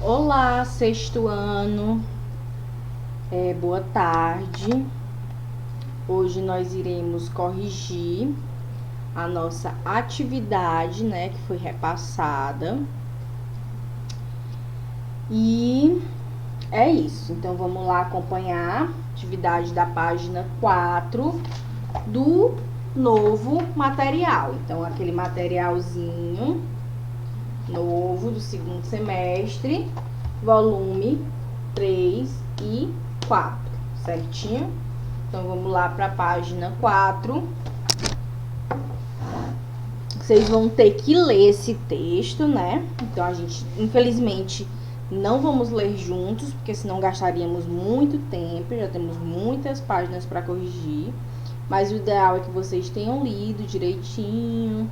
Olá, sexto ano, boa tarde. Hoje nós iremos corrigir a nossa atividade, né, que foi repassada. E é isso. Então vamos lá acompanhar a atividade da página 4 do novo material. Então aquele materialzinho novo do segundo semestre, volume 3 e 4, certinho? Então vamos lá para a página 4. Vocês vão ter que ler esse texto, né? Então a gente, infelizmente, não vamos ler juntos, porque senão gastaríamos muito tempo, já temos muitas páginas para corrigir. Mas o ideal é que vocês tenham lido direitinho,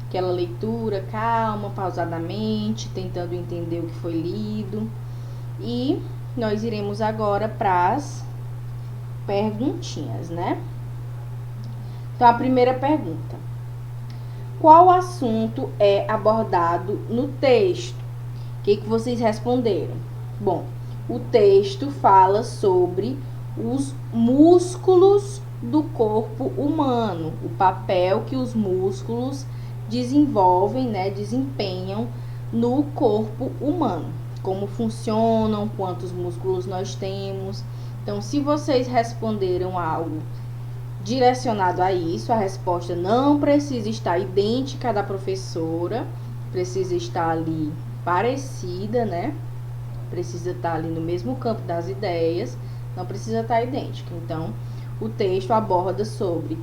aquela leitura calma, pausadamente, tentando entender o que foi lido. E nós iremos agora para as perguntinhas, né? Então, a primeira pergunta: qual assunto é abordado no texto? O que vocês responderam? Bom, o texto fala sobre os músculos do corpo humano, o papel que os músculos desenvolvem, né, desempenham no corpo humano, como funcionam, quantos músculos nós temos. Então, se vocês responderam algo direcionado a isso, a resposta não precisa estar idêntica à da professora, precisa estar ali parecida, né? Precisa estar ali no mesmo campo das ideias, não precisa estar idêntica. Então, o texto aborda sobre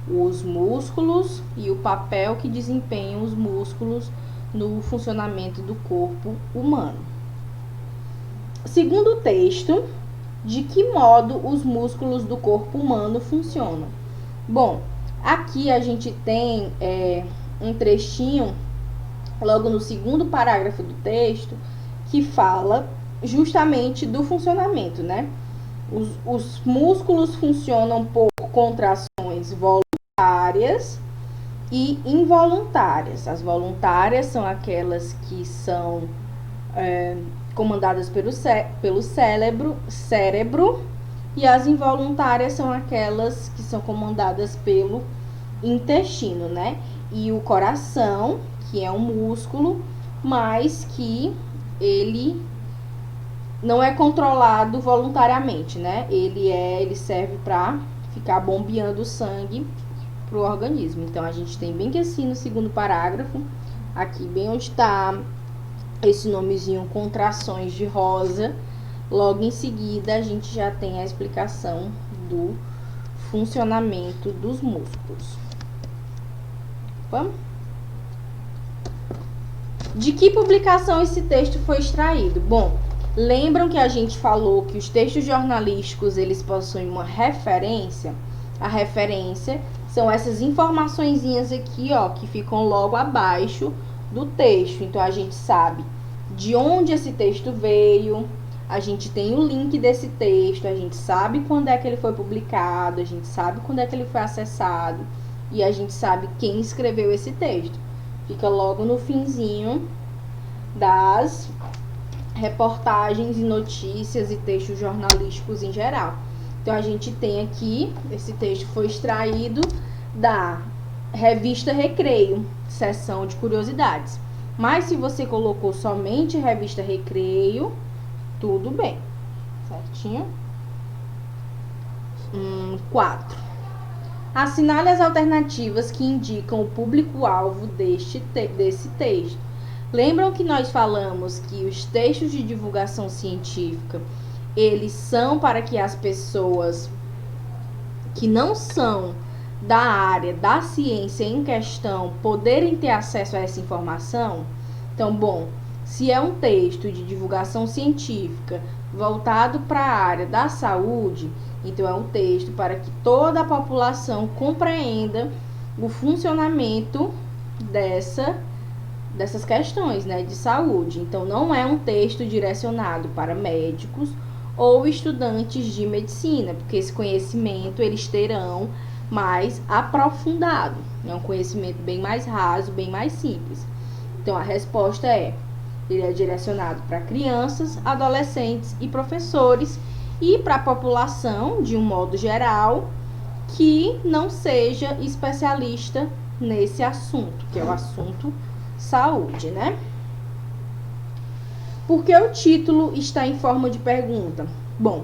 os músculos e o papel que desempenham os músculos no funcionamento do corpo humano. Segundo o texto, de que modo os músculos do corpo humano funcionam? Bom, aqui a gente tem um trechinho, logo no segundo parágrafo do texto, que fala justamente do funcionamento, né? Os músculos funcionam por contrações voluntárias e involuntárias. As são aquelas que são comandadas pelo cérebro, e as involuntárias são aquelas que são comandadas pelo intestino, né? E o coração, que é um músculo, mas que ele não é controlado voluntariamente, né? Ele serve para ficar bombeando o sangue para o organismo. Então a gente tem bem que assim no segundo parágrafo, aqui bem onde está esse nomezinho contrações de rosa, logo em seguida a gente já tem a explicação do funcionamento dos músculos. Vamos? De que publicação esse texto foi extraído? Bom, lembram que a gente falou que os textos jornalísticos eles possuem uma referência? A referência são essas informaçõezinhas aqui, ó, que ficam logo abaixo do texto. Então a gente sabe de onde esse texto veio, a gente tem o link desse texto, a gente sabe quando é que ele foi publicado, a gente sabe quando é que ele foi acessado e a gente sabe quem escreveu esse texto. Fica logo no finzinho das reportagens e notícias e textos jornalísticos em geral. Então a gente tem aqui, esse texto foi extraído da revista Recreio, seção de curiosidades. Mas se você colocou somente revista Recreio, tudo bem, certinho? 4. Assinale as alternativas que indicam o público-alvo desse texto. Lembram que nós falamos que os textos de divulgação científica, eles são para que as pessoas que não são da área da ciência em questão poderem ter acesso a essa informação? Então, bom, se é um texto de divulgação científica voltado para a área da saúde, então é um texto para que toda a população compreenda o funcionamento dessas questões, né, de saúde. Então, não é um texto direcionado para médicos ou estudantes de medicina, porque esse conhecimento eles terão mais aprofundado. É um conhecimento bem mais raso, bem mais simples. Então, a resposta é Ele é direcionado para crianças, adolescentes e professores e para a população, de um modo geral, que não seja especialista nesse assunto, que é o assunto saúde, né? Por que o título está em forma de pergunta? Bom,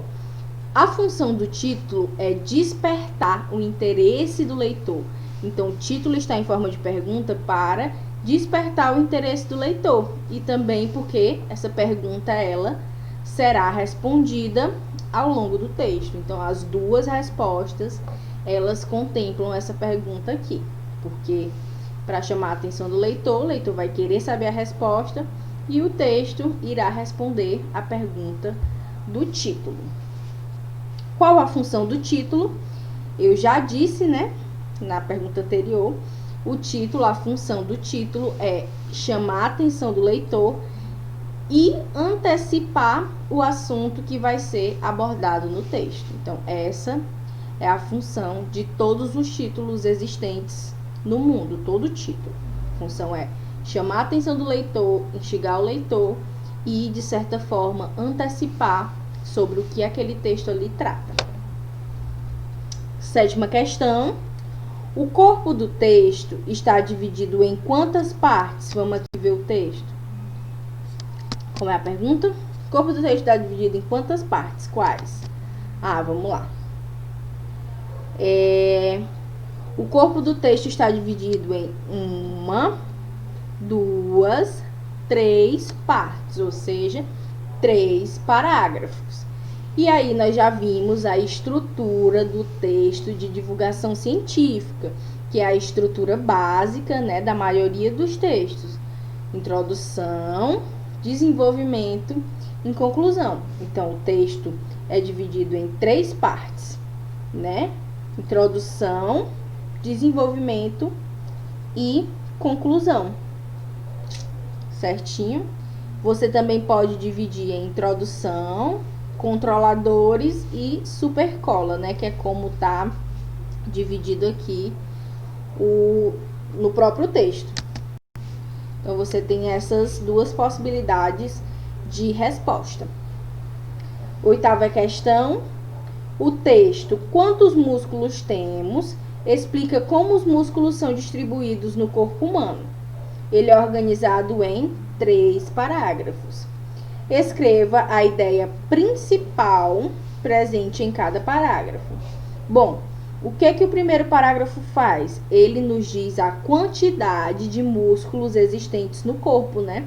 a função do título é despertar o interesse do leitor. Então, o título está em forma de pergunta para despertar o interesse do leitor. E também porque essa pergunta, ela será respondida ao longo do texto. Então, as duas respostas, elas contemplam essa pergunta aqui. Porque, para chamar a atenção do leitor, o leitor vai querer saber a resposta e o texto irá responder a pergunta do título. Qual a função do título? Eu já disse, né, na pergunta anterior, o título, a função do título é chamar a atenção do leitor e antecipar o assunto que vai ser abordado no texto. Então, essa é a função de todos os títulos existentes no mundo, todo título. A função é chamar a atenção do leitor, instigar o leitor e, de certa forma, antecipar sobre o que aquele texto ali trata. Sétima questão. O corpo do texto está dividido em quantas partes? Vamos aqui ver o texto. Como é a pergunta? O corpo do texto está dividido em quantas partes? Quais? Vamos lá. O corpo do texto está dividido em 1, 2, 3 partes, ou seja, 3 parágrafos. E aí nós já vimos a estrutura do texto de divulgação científica, que é a estrutura básica, né, da maioria dos textos. Introdução, desenvolvimento e conclusão. Então, o texto é dividido em 3 partes, né? Introdução, desenvolvimento e conclusão. Certinho? Você também pode dividir em introdução, controladores e supercola, né? Que é como tá dividido aqui no próprio texto. Então, você tem essas duas possibilidades de resposta. Oitava questão. O texto, quantos músculos temos, explica como os músculos são distribuídos no corpo humano. Ele é organizado em 3 parágrafos. Escreva a ideia principal presente em cada parágrafo. Bom, o que o primeiro parágrafo faz? Ele nos diz a quantidade de músculos existentes no corpo, né?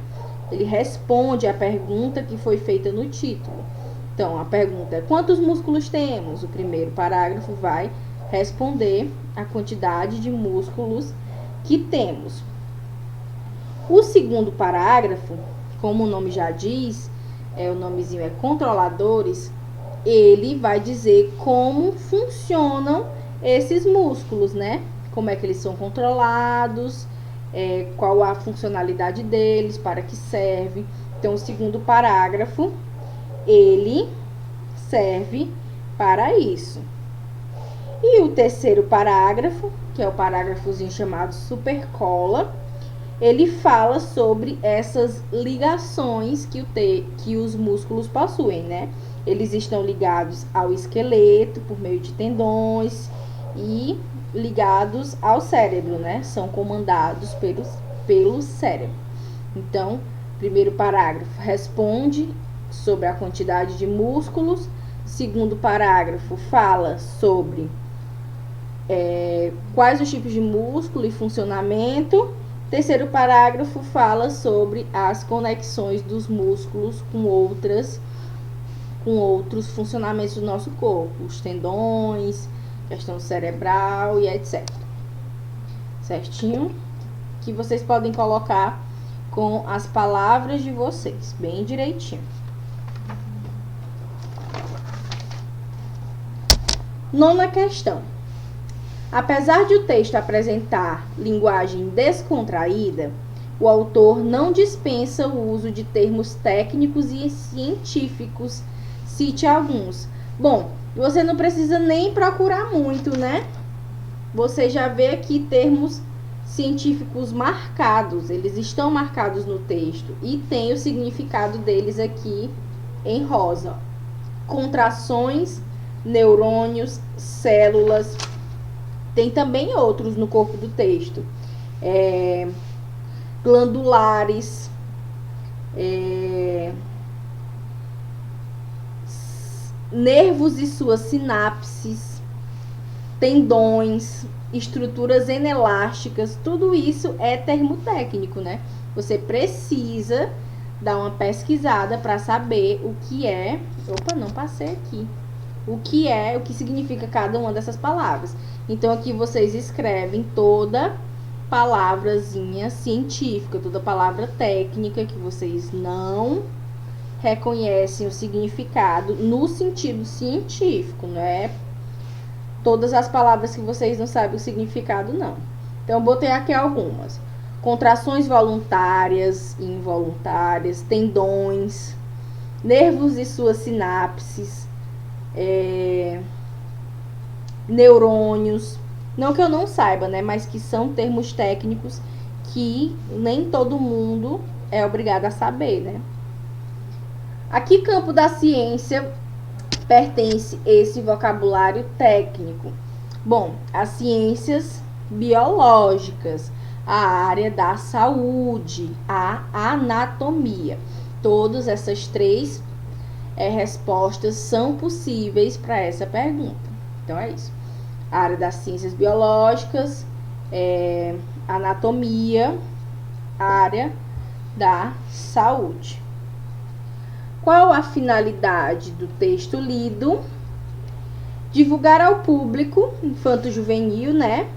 Ele responde à pergunta que foi feita no título. Então, a pergunta é: quantos músculos temos? O primeiro parágrafo vai responder a quantidade de músculos que temos. O segundo parágrafo, como o nome já diz, o nomezinho é controladores, ele vai dizer como funcionam esses músculos, né? Como é que eles são controlados, qual a funcionalidade deles, para que serve. Então, o segundo parágrafo, ele serve para isso. E o terceiro parágrafo, que é o parágrafozinho chamado supercola, ele fala sobre essas ligações que os músculos possuem, né? Eles estão ligados ao esqueleto por meio de tendões e ligados ao cérebro, né? São comandados pelo cérebro. Então, primeiro parágrafo responde sobre a quantidade de músculos. Segundo parágrafo fala sobre quais os tipos de músculo e funcionamento. Terceiro parágrafo fala sobre as conexões dos músculos com outros funcionamentos do nosso corpo, os tendões, questão cerebral e etc. Certinho? Que vocês podem colocar com as palavras de vocês, bem direitinho. Nona questão. Apesar de o texto apresentar linguagem descontraída, o autor não dispensa o uso de termos técnicos e científicos. Cite alguns. Bom, você não precisa nem procurar muito, né? Você já vê aqui termos científicos marcados, eles estão marcados no texto e tem o significado deles aqui em rosa. Contrações, neurônios, células. Tem também outros no corpo do texto. Glandulares, nervos e suas sinapses, tendões, estruturas inelásticas, tudo isso é termo técnico, né? Você precisa dar uma pesquisada para saber o que é. Opa, não passei aqui. O que significa cada uma dessas palavras. Então aqui vocês escrevem toda palavrazinha científica, toda palavra técnica que vocês não reconhecem o significado no sentido científico, não é todas as palavras que vocês não sabem o significado, não. Então, eu botei aqui algumas. Contrações voluntárias e involuntárias, tendões, nervos e suas sinapses, neurônios. Não que eu não saiba, né? Mas que são termos técnicos que nem todo mundo é obrigado a saber, né? A que campo da ciência pertence esse vocabulário técnico? Bom, as ciências biológicas, a área da saúde, a anatomia. Todas essas três respostas são possíveis para essa pergunta. Então é isso. A área das ciências biológicas, anatomia, área da saúde. Qual a finalidade do texto lido? Divulgar ao público infanto-juvenil, né?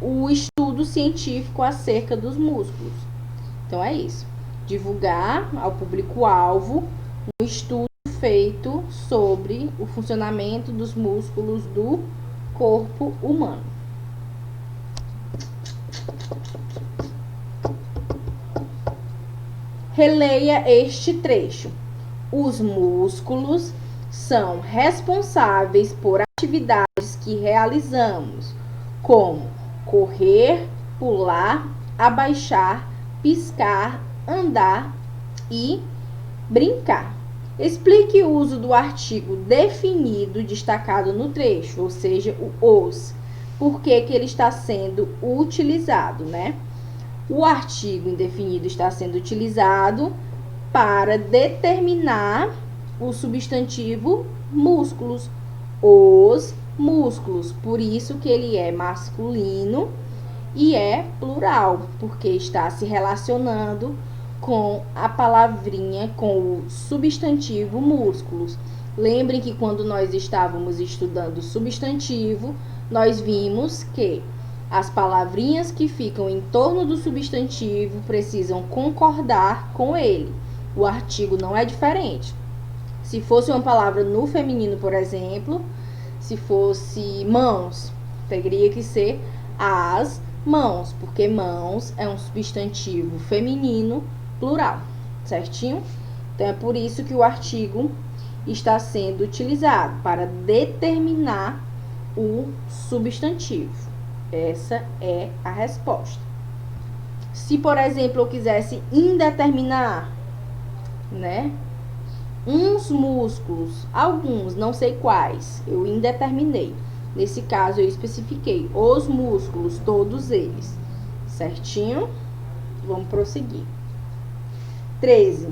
O estudo científico acerca dos músculos. Então é isso. Divulgar ao público-alvo um estudo feito sobre o funcionamento dos músculos do corpo humano. Releia este trecho. Os músculos são responsáveis por atividades que realizamos, como correr, pular, abaixar, piscar, andar e brincar. Explique o uso do artigo definido destacado no trecho, ou seja, o os. Por que ele está sendo utilizado, né? O artigo indefinido está sendo utilizado para determinar o substantivo músculos, os músculos. Por isso que ele é masculino e é plural, porque está se relacionando com a palavrinha, com o substantivo músculos. Lembrem que quando nós estávamos estudando o substantivo, nós vimos que as palavrinhas que ficam em torno do substantivo precisam concordar com ele. O artigo não é diferente. Se fosse uma palavra no feminino, por exemplo, se fosse mãos, teria que ser as mãos, porque mãos é um substantivo feminino plural, certinho? Então, é por isso que o artigo está sendo utilizado para determinar o substantivo. Essa é a resposta. Se, por exemplo, eu quisesse indeterminar, né? Uns músculos, alguns, não sei quais, eu indeterminei. Nesse caso, eu especifiquei os músculos, todos eles. Certinho? Vamos prosseguir. 13.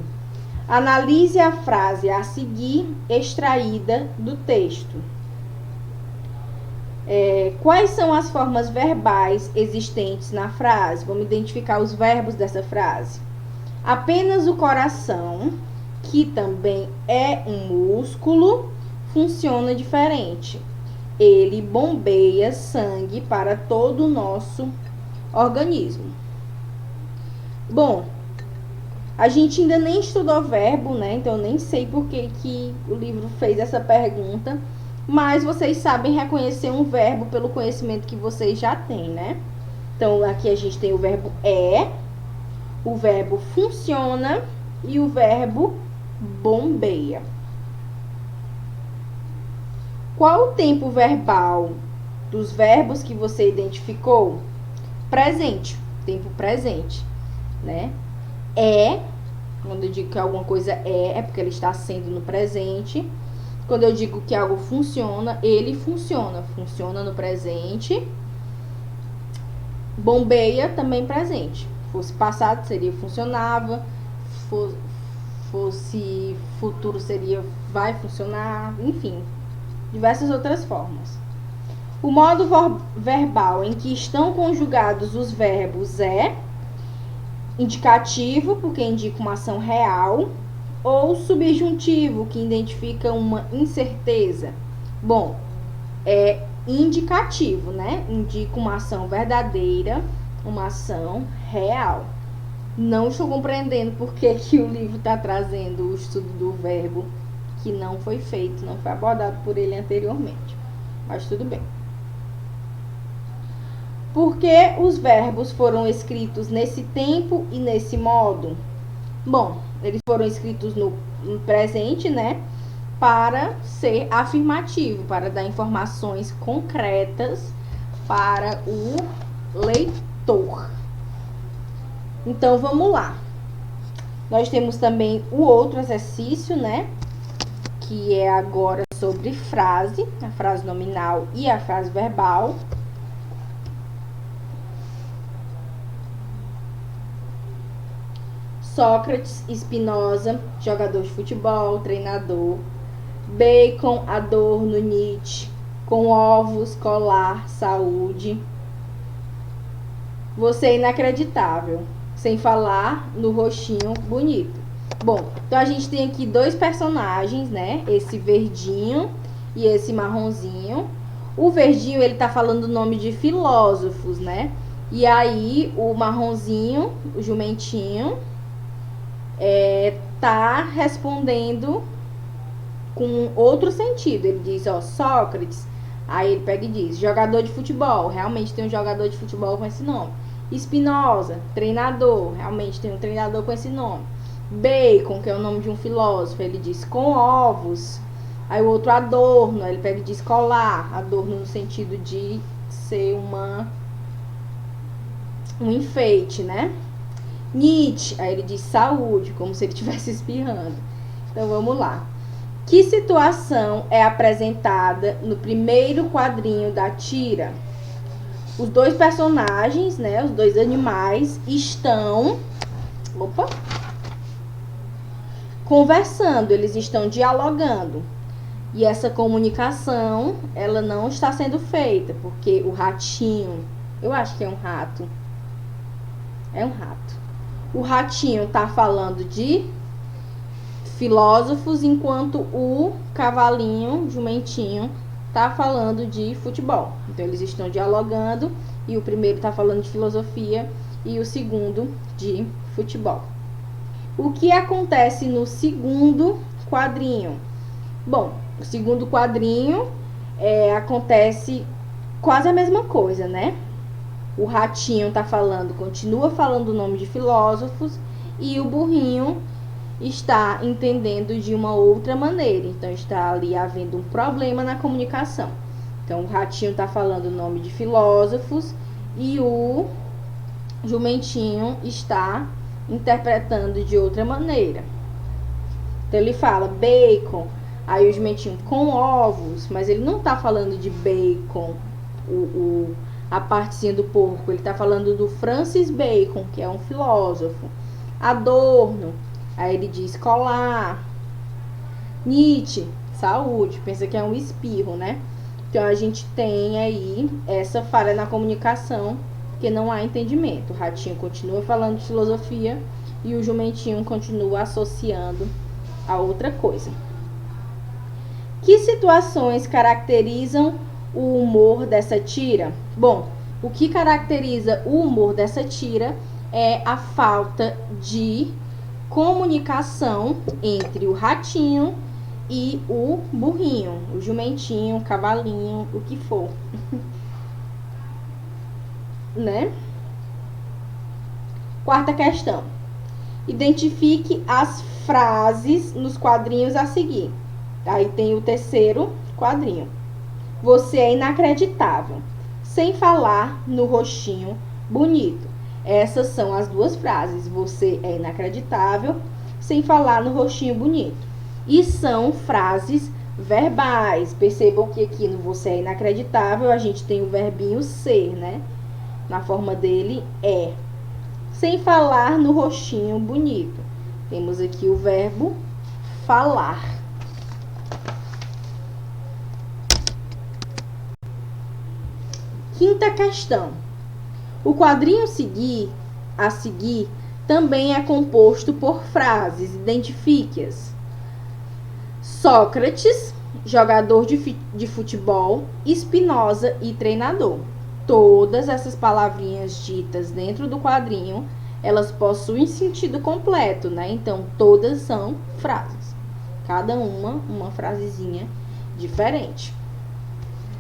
Analise a frase a seguir extraída do texto. Quais são as formas verbais existentes na frase? Vamos identificar os verbos dessa frase. Apenas o coração, que também é um músculo, funciona diferente. Ele bombeia sangue para todo o nosso organismo. Bom, a gente ainda nem estudou verbo, né? Então, eu nem sei por que o livro fez essa pergunta. Mas vocês sabem reconhecer um verbo pelo conhecimento que vocês já têm, né? Então, aqui a gente tem o verbo o verbo funciona e o verbo bombeia. Qual o tempo verbal dos verbos que você identificou? Presente, tempo presente, né? Quando eu digo que alguma coisa é porque ele está sendo no presente. Quando eu digo que algo funciona, ele funciona. Funciona no presente. Bombeia, também presente. Fosse passado, seria funcionava. Fosse futuro, seria vai funcionar. Enfim, diversas outras formas. O modo verbal em que estão conjugados os verbos é indicativo, porque indica uma ação real, ou subjuntivo, que identifica uma incerteza. Bom, é indicativo, né? Indica uma ação verdadeira, uma ação real. Não estou compreendendo por que o livro está trazendo o estudo do verbo que não foi feito, não foi abordado por ele anteriormente. Mas tudo bem. Por que os verbos foram escritos nesse tempo e nesse modo? Bom, eles foram escritos no presente, né? Para ser afirmativo, para dar informações concretas para o leitor. Então, vamos lá. Nós temos também o outro exercício, né? Que é agora sobre frase, a frase nominal e a frase verbal. Sócrates, Spinoza, jogador de futebol, treinador. Bacon, Adorno, Nietzsche. Com ovos, colar, saúde. Você é inacreditável. Sem falar no rostinho bonito. Bom, então a gente tem aqui dois personagens, né? Esse verdinho e esse marronzinho. O verdinho, ele tá falando o nome de filósofos, né? E aí, o marronzinho, o jumentinho, tá respondendo com outro sentido. Ele diz, ó, Sócrates. Aí ele pega e diz, jogador de futebol. Realmente tem um jogador de futebol com esse nome. Spinoza, treinador. Realmente tem um treinador com esse nome. Bacon, que é o nome de um filósofo. Ele diz, com ovos. Aí o outro, Adorno. Ele pega e diz, colar. Adorno no sentido de ser um enfeite, né? Nietzsche, aí ele diz saúde, como se ele estivesse espirrando. Então vamos lá. Que situação é apresentada no primeiro quadrinho da tira? Os dois personagens, né, os dois animais, estão conversando, eles estão dialogando. E essa comunicação, ela não está sendo feita, porque o ratinho, eu acho que é um rato. É um rato. O ratinho tá falando de filósofos, enquanto o cavalinho, jumentinho, tá falando de futebol. Então, eles estão dialogando e o primeiro tá falando de filosofia e o segundo de futebol. O que acontece no segundo quadrinho? Bom, o segundo quadrinho acontece quase a mesma coisa, né? O ratinho tá falando, continua falando o nome de filósofos e o burrinho está entendendo de uma outra maneira. Então, está ali havendo um problema na comunicação. Então, o ratinho tá falando o nome de filósofos e o jumentinho está interpretando de outra maneira. Então, ele fala bacon, aí o jumentinho com ovos, mas ele não tá falando de bacon, a partezinha do porco. Ele tá falando do Francis Bacon, que é um filósofo. Adorno, aí ele diz colar. Nietzsche, saúde, pensa que é um espirro, né? Então a gente tem aí essa falha na comunicação, que não há entendimento. O ratinho continua falando de filosofia e o jumentinho continua associando a outra coisa. Que situações caracterizam o humor dessa tira? Bom, o que caracteriza o humor dessa tira é a falta de comunicação entre o ratinho e o burrinho, o jumentinho, o cavalinho, o que for. Né? Quarta questão. Identifique as frases nos quadrinhos a seguir. Aí tem o terceiro quadrinho. Você é inacreditável. sem falar no rostinho bonito. Essas são as duas frases. Você é inacreditável, sem falar no rostinho bonito. E são frases verbais. Percebam que aqui no você é inacreditável, a gente tem o verbinho ser, né? Na forma dele é. Sem falar no rostinho bonito. Temos aqui o verbo falar. Quinta questão. O quadrinho a seguir também é composto por frases. Identifique-as. Sócrates, jogador de futebol, Spinoza e treinador. Todas essas palavrinhas ditas dentro do quadrinho, elas possuem sentido completo, né? Então, todas são frases. Cada uma frasezinha diferente.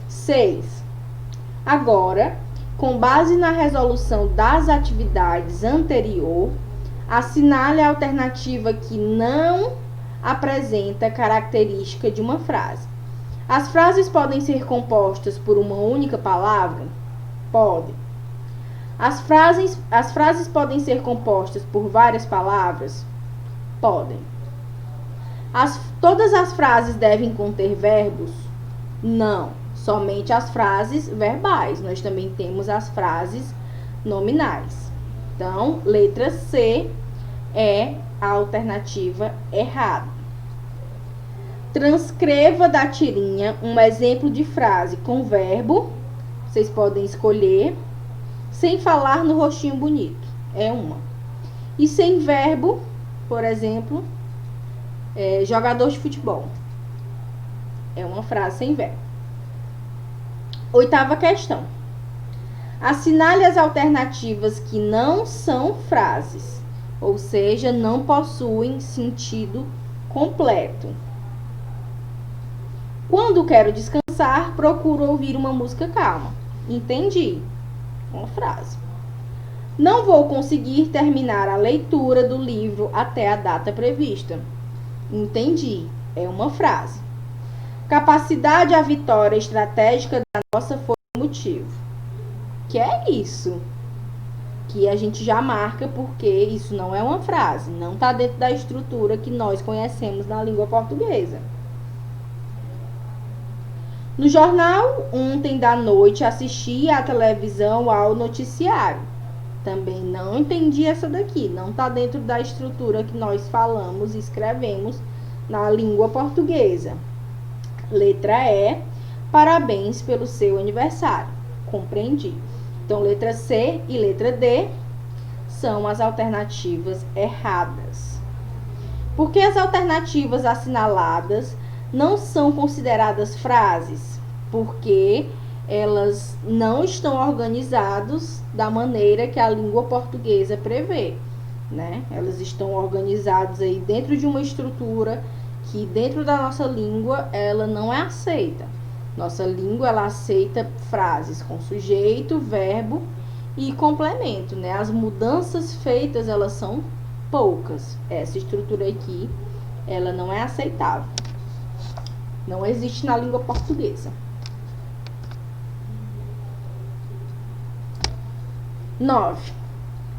6. Agora, com base na resolução das atividades anterior, assinale a alternativa que não apresenta característica de uma frase. As frases podem ser compostas por uma única palavra? Podem. As frases podem ser compostas por várias palavras? Podem. Todas as frases devem conter verbos? Não. Somente as frases verbais. Nós também temos as frases nominais. Então, letra C é a alternativa errada. Transcreva da tirinha um exemplo de frase com verbo. Vocês podem escolher. Sem falar no rostinho bonito. É uma. E sem verbo, por exemplo, jogador de futebol. É uma frase sem verbo. 8ª questão. Assinale as alternativas que não são frases, ou seja, não possuem sentido completo. Quando quero descansar, procuro ouvir uma música calma. Entendi. Uma frase. Não vou conseguir terminar a leitura do livro até a data prevista. Entendi. É uma frase. Capacidade à vitória estratégica da nossa foi o motivo. Que é isso? Que a gente já marca porque isso não é uma frase. Não está dentro da estrutura que nós conhecemos na língua portuguesa. No jornal, ontem da noite, assisti à televisão ao noticiário. Também não entendi essa daqui. Não está dentro da estrutura que nós falamos e escrevemos na língua portuguesa. Letra E, parabéns pelo seu aniversário. Compreendi. Então, letra C e letra D são as alternativas erradas. Por que as alternativas assinaladas não são consideradas frases? Porque elas não estão organizadas da maneira que a língua portuguesa prevê, né? Elas estão organizadas aí dentro de uma estrutura que dentro da nossa língua ela não é aceita. Nossa língua ela aceita frases com sujeito, verbo e complemento, né? As mudanças feitas elas são poucas. Essa estrutura aqui ela não é aceitável. Não existe na língua portuguesa. 9.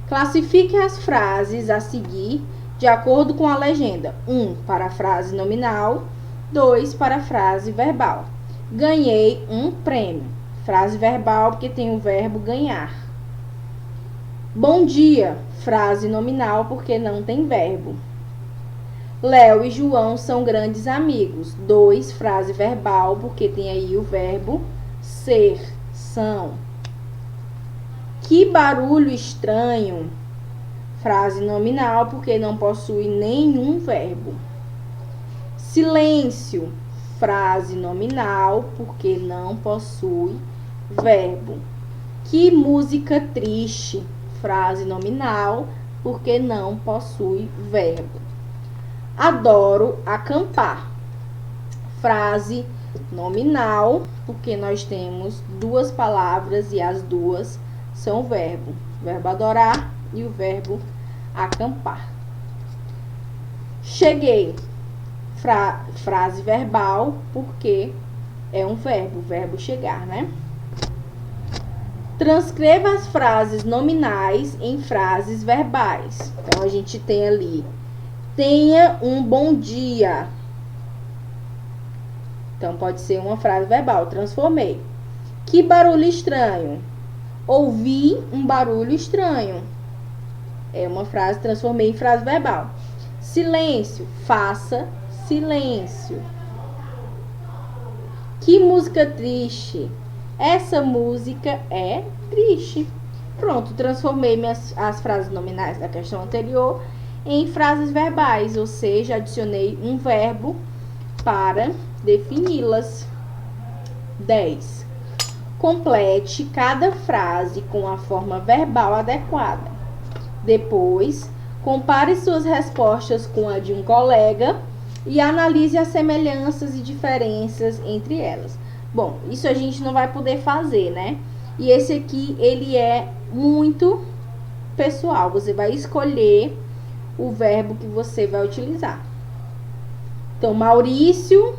Classifique as frases a seguir de acordo com a legenda. 1 para a frase nominal, 2 para a frase verbal. Ganhei um prêmio. Frase verbal porque tem o verbo ganhar. Bom dia. Frase nominal porque não tem verbo. Léo e João são grandes amigos. 2, frase verbal, porque tem aí o verbo ser, são. Que barulho estranho. Frase nominal, porque não possui nenhum verbo. Silêncio. Frase nominal, porque não possui verbo. Que música triste. Frase nominal, porque não possui verbo. Adoro acampar. Frase nominal, porque nós temos duas palavras e as duas são verbo. O verbo adorar e o verbo acampar. Cheguei. Frase verbal, porque é um verbo, o verbo chegar, né? Transcreva as frases nominais em frases verbais. Então, a gente tem ali: tenha um bom dia. Então, pode ser uma frase verbal. Transformei. Que barulho estranho. Ouvi um barulho estranho. É uma frase, transformei em frase verbal. Silêncio. Faça silêncio. Que música triste. Essa música é triste. Pronto, transformei as frases nominais da questão anterior em frases verbais, ou seja, adicionei um verbo para defini-las. 10. Complete cada frase com a forma verbal adequada. Depois, compare suas respostas com a de um colega e analise as semelhanças e diferenças entre elas. Bom, isso a gente não vai poder fazer, né? E esse aqui, ele é muito pessoal. Você vai escolher o verbo que você vai utilizar. Então, Maurício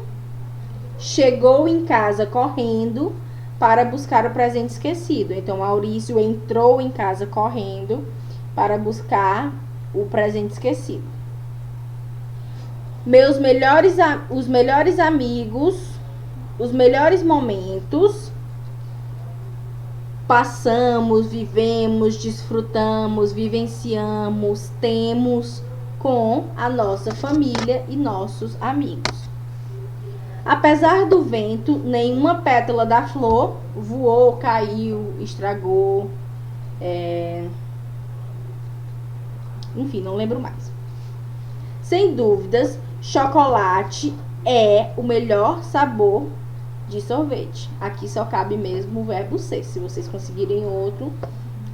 chegou em casa correndo para buscar o presente esquecido. Então, Maurício entrou em casa correndo para buscar o presente esquecido. Os melhores amigos, os melhores momentos, passamos, vivemos, desfrutamos, vivenciamos, temos com a nossa família e nossos amigos. Apesar do vento, nenhuma pétala da flor voou, caiu, estragou, enfim, não lembro mais. Sem dúvidas, chocolate é o melhor sabor de sorvete. Aqui só cabe mesmo o verbo ser. Se vocês conseguirem outro,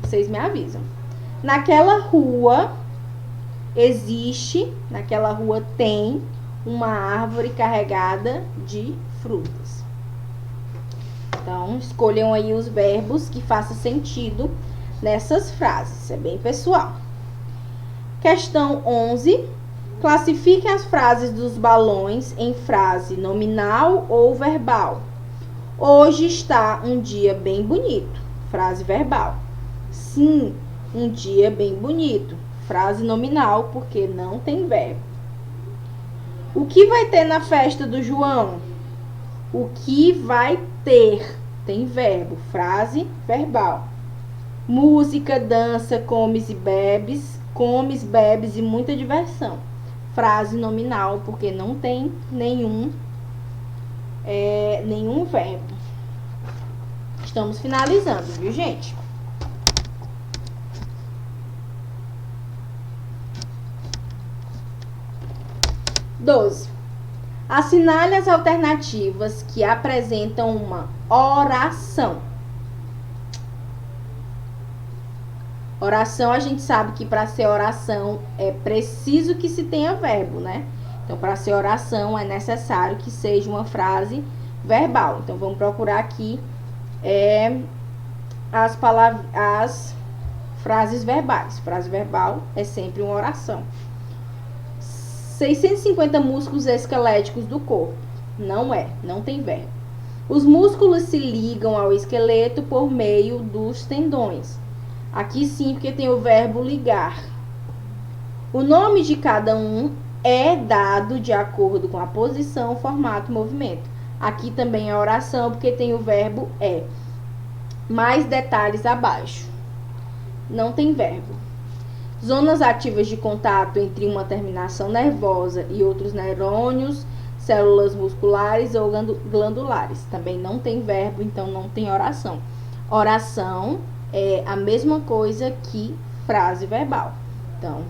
vocês me avisam. Naquela rua naquela rua tem uma árvore carregada de frutas. Então, escolham aí os verbos que façam sentido nessas frases. É bem pessoal. Questão 11. Classifique as frases dos balões em frase nominal ou verbal. Hoje está um dia bem bonito. Frase verbal. Sim, um dia bem bonito. Frase nominal, porque não tem verbo. O que vai ter na festa do João? O que vai ter? Tem verbo. Frase verbal. Música, dança, comes, bebes e muita diversão. Frase nominal, porque não tem nenhum verbo. Estamos finalizando, viu, gente? Assinale as alternativas que apresentam uma oração. Oração, a gente sabe que para ser oração é preciso que se tenha verbo, né? Então, para ser oração é necessário que seja uma frase verbal. Então, vamos procurar aqui as frases verbais. Frase verbal é sempre uma oração. 650 músculos esqueléticos do corpo. Não tem verbo. Os músculos se ligam ao esqueleto por meio dos tendões. Aqui sim, porque tem o verbo ligar. O nome de cada um é dado de acordo com a posição, formato e movimento. Aqui também é oração, porque tem o verbo é. Mais detalhes abaixo. Não tem verbo. Zonas ativas de contato entre uma terminação nervosa e outros neurônios, células musculares ou glandulares. Também não tem verbo, então não tem oração. Oração é a mesma coisa que frase verbal. Então,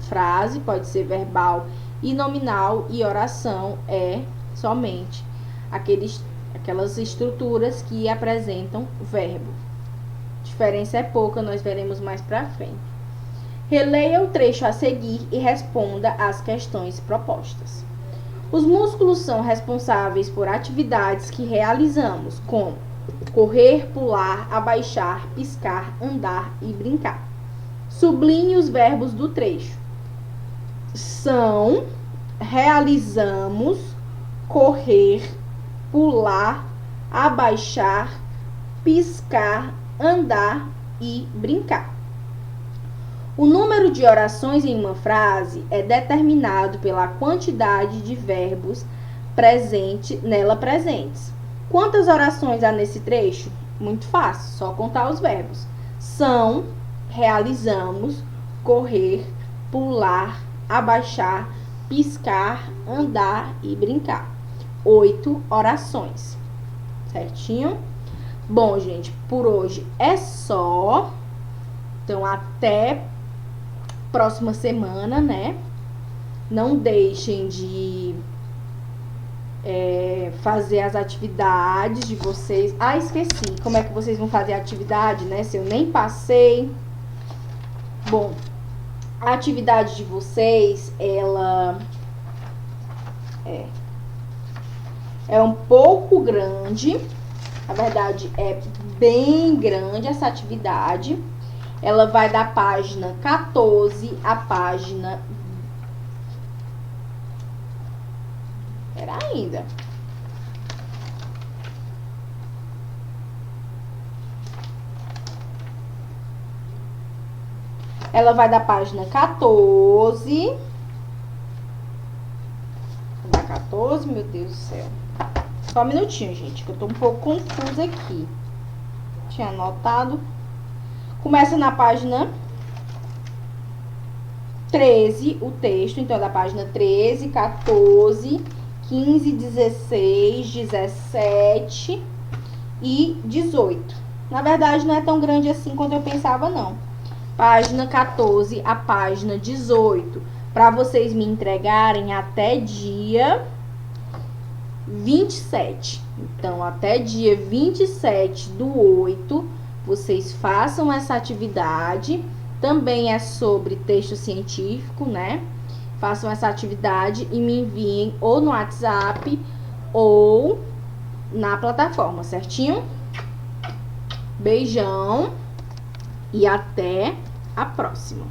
frase pode ser verbal e nominal, e oração é somente aquelas estruturas que apresentam verbo. A diferença é pouca, nós veremos mais pra frente. Releia o trecho a seguir e responda às questões propostas. Os músculos são responsáveis por atividades que realizamos, como correr, pular, abaixar, piscar, andar e brincar. Sublinhe os verbos do trecho. São, realizamos, correr, pular, abaixar, piscar, andar e brincar. O número de orações em uma frase é determinado pela quantidade de verbos nela presentes. Quantas orações há nesse trecho? Muito fácil, só contar os verbos. São, realizamos, correr, pular, abaixar, piscar, andar e brincar. 8 orações. Certinho? Bom, gente, por hoje é só. Então, até próxima semana, né? Não deixem de fazer as atividades de vocês. Ah, esqueci. Como é que vocês vão fazer a atividade, né? Se eu nem passei. Bom, a atividade de vocês, ela é um pouco grande. Na verdade, é bem grande essa atividade. Ela vai da página 14 à página... Espera ainda. Ela vai da página 14. Da 14, meu Deus do céu. Só um minutinho, gente, que eu tô um pouco confusa aqui. Tinha anotado. Começa na página 13, o texto. Então, é da página 13, 14, 15, 16, 17 e 18. Na verdade, não é tão grande assim quanto eu pensava, não. Página 14 a página 18. Para vocês me entregarem até dia 27. Então, até dia 27/8, vocês façam essa atividade. Também é sobre texto científico, né? Façam essa atividade e me enviem ou no WhatsApp ou na plataforma, certinho? Beijão e até a próxima.